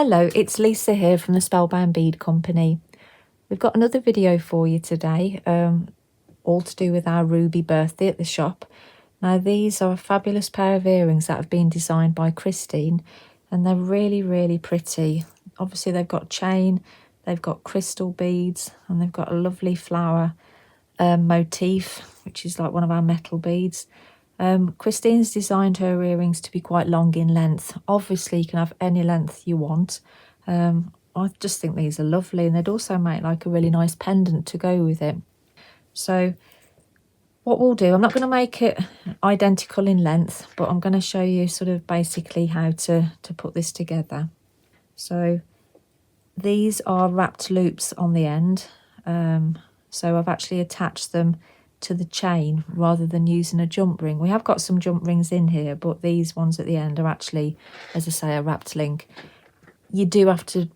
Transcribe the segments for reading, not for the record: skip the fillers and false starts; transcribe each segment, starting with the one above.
Hello, it's Lisa here from the Spellbound Bead Company. We've got another video for you today, all to do with our Ruby birthday at the shop. Now these are a fabulous pair of earrings that have been designed by Christine, and they're really pretty. Obviously they've got chain, they've got crystal beads, and they've got a lovely flower motif, which is like one of our metal beads. Christine's designed her earrings to be quite long in length. Obviously you can have any length you want. I just think these are lovely, and they'd also make like a really nice pendant to go with it. So what we'll do, I'm not going to make it identical in length, but I'm going to show you sort of basically how to put this together. So these are wrapped loops on the end. So I've actually attached them to the chain rather than using a jump ring. We have got some jump rings in here, but these ones at the end are actually, as I say, a wrapped link. You do have to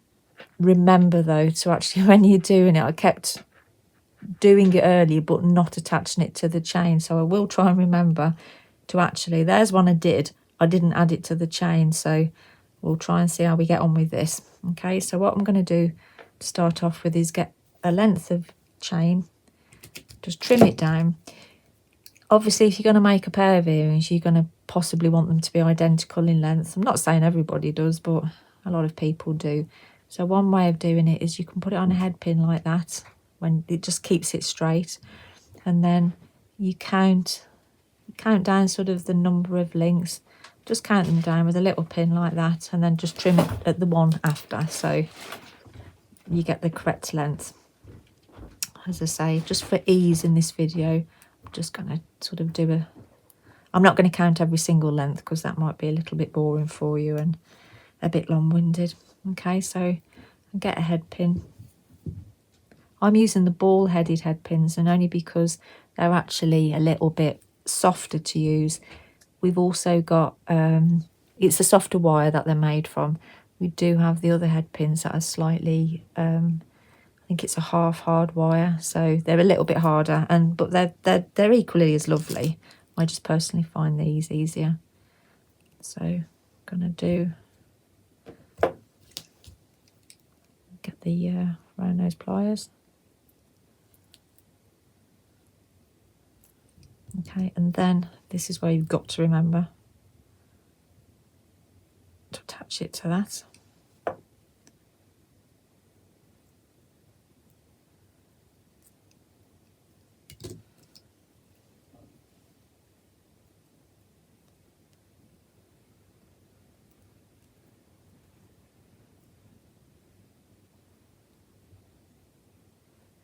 remember though to actually, when you're doing it, I kept doing it earlier but not attaching it to the chain, so I will try and remember to actually, there's one I didn't add it to the chain, so we'll try and see how we get on with this. Okay, so what I'm going to do to start off with is get a length of chain, just trim it down. Obviously if you're going to make a pair of earrings, you're going to possibly want them to be identical in length. I'm not saying everybody does, but a lot of people do. So one way of doing it is you can put it on a head pin like that, when it just keeps it straight, and then you count down sort of the number of links. Just count them down with a little pin like that, and then just trim it at the one after, so you get the correct length. As I say, just for ease in this video, I'm just going to sort of I'm not going to count every single length because that might be a little bit boring for you and a bit long-winded. Okay, so get a head pin. I'm using the ball-headed head pins, and only because they're actually a little bit softer to use. We've also got, it's a softer wire that they're made from. We do have the other head pins that are slightly, I think it's a half hard wire, so they're a little bit harder, but they're equally as lovely. I just personally find these easier. So I'm gonna get the round nose pliers. Okay, and then this is where you've got to remember to attach it to that.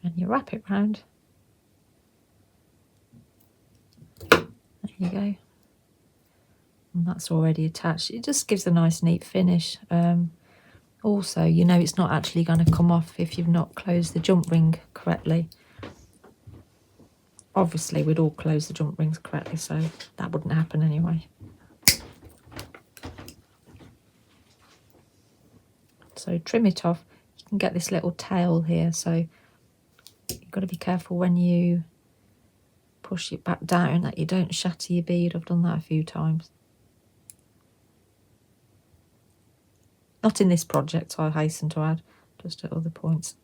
And you wrap it round. There you go. And that's already attached. It just gives a nice neat finish. Also, you know it's not actually going to come off if you've not closed the jump ring correctly. Obviously we'd all close the jump rings correctly, so that wouldn't happen anyway. So trim it off. You can get this little tail here, so you've got to be careful when you push it back down that you don't shatter your bead. I've done that a few times. Not in this project, I hasten to add, just at other points.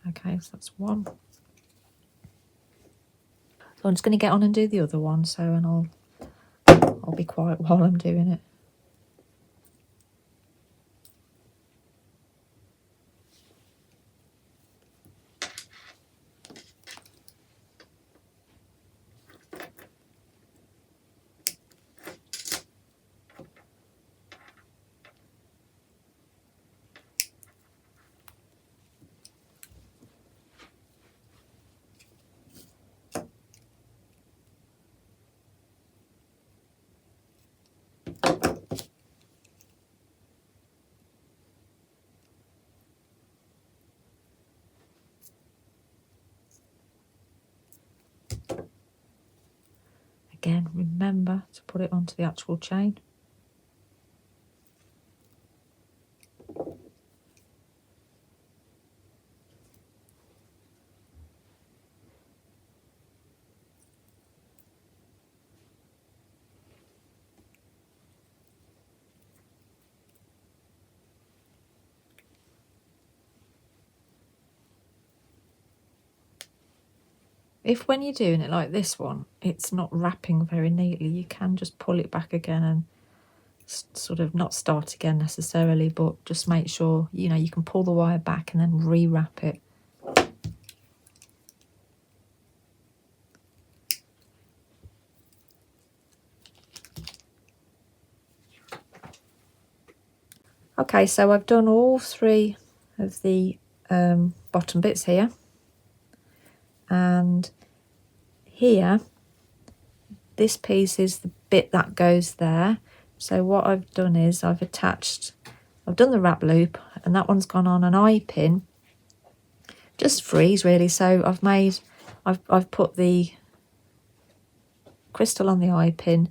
Okay, so that's one. So I'm just going to get on and do the other one, and I'll be quiet while I'm doing it. Again, remember to put it onto the actual chain. If when you're doing it like this one, it's not wrapping very neatly, you can just pull it back again and sort of not start again necessarily, but just make sure, you know, you can pull the wire back and then re-wrap it. Okay, so I've done all 3 of the bottom bits here, and here this piece is the bit that goes there. So what I've done is I've done the wrap loop, and that one's gone on an eye pin, just freeze really. So I've put the crystal on the eye pin,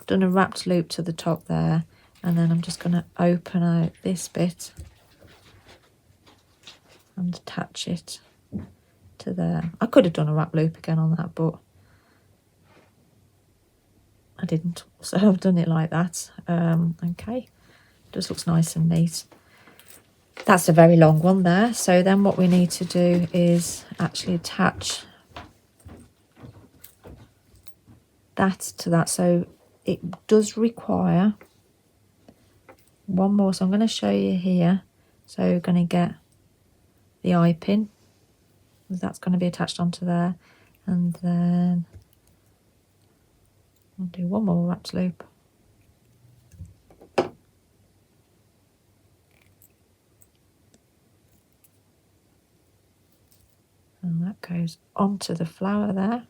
done a wrapped loop to the top there, and then I'm just going to open out this bit and attach it to there. I could have done a wrap loop again on that, but I didn't, so I've done it like that. Okay, just looks nice and neat. That's a very long one there. So then what we need to do is actually attach that to that. So it does require one more. So I'm going to show you here. So you're going to get the eye pin. That's going to be attached onto there. And then I'll do one more wrapped loop. And that goes onto the flower there.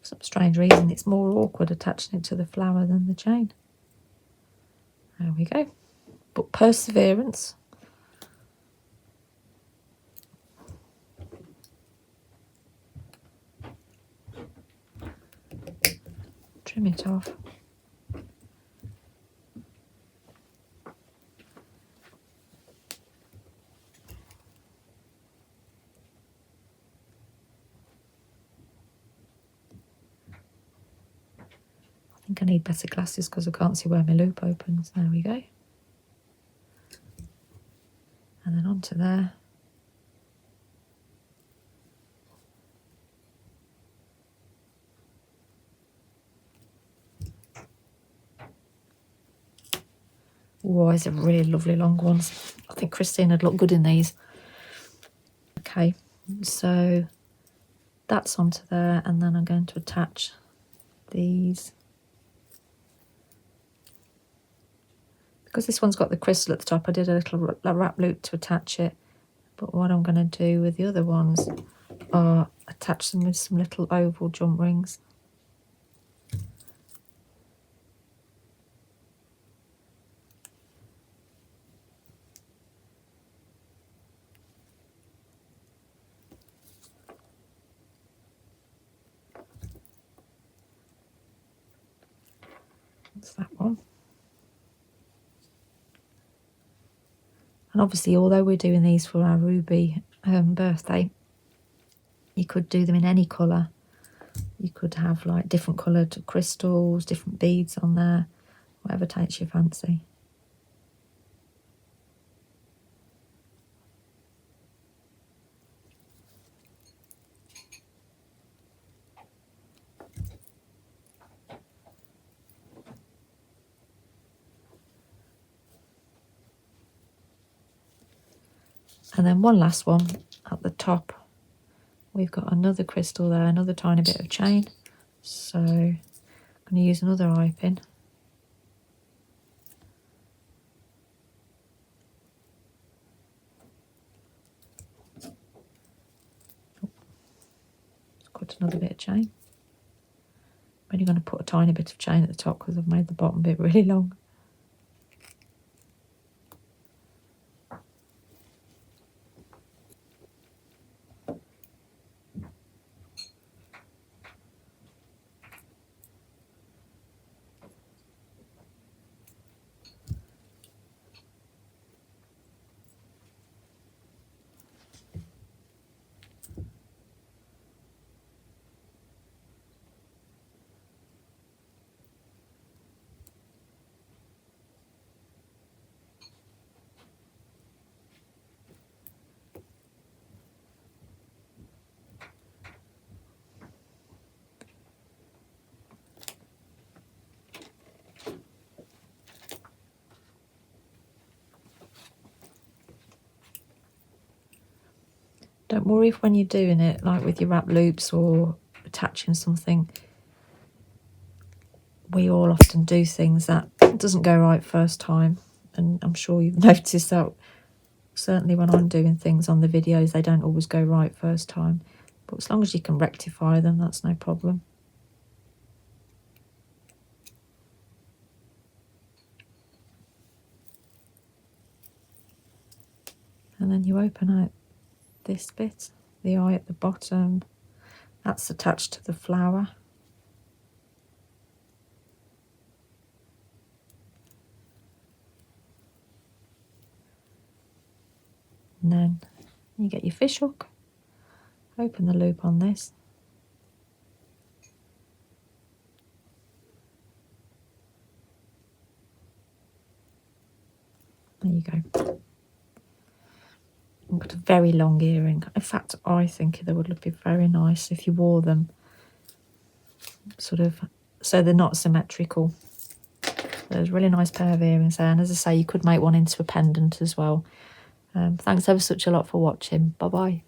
For some strange reason, it's more awkward attaching it to the flower than the chain. There we go. But perseverance. Trim it off. I think I need better glasses because I can't see where my loop opens. There we go. And then onto there. Oh, these are really lovely long ones. I think Christine would look good in these. Okay, so that's onto there, and then I'm going to attach these. Because this one's got the crystal at the top, I did a little wrap loop to attach it. But what I'm going to do with the other ones are attach them with some little oval jump rings. That's that one. And obviously, although we're doing these for our Ruby birthday, you could do them in any colour. You could have like different coloured crystals, different beads on there, whatever takes your fancy. And then one last one at the top. We've got another crystal there, another tiny bit of chain. So I'm going to use another eye pin. Cut another bit of chain. I'm only going to put a tiny bit of chain at the top because I've made the bottom bit really long. Don't worry if when you're doing it, like with your wrap loops or attaching something, we all often do things that doesn't go right first time. And I'm sure you've noticed that. Certainly when I'm doing things on the videos, they don't always go right first time. But as long as you can rectify them, that's no problem. And then you open out this bit, the eye at the bottom. That's attached to the flower. And then you get your fish hook, open the loop on this. There you go. I've got a very long earring. In fact, I think they would look very nice if you wore them sort of so they're not symmetrical. There's a really nice pair of earrings there, and as I say, you could make one into a pendant as well. Thanks ever such a lot for watching. Bye bye.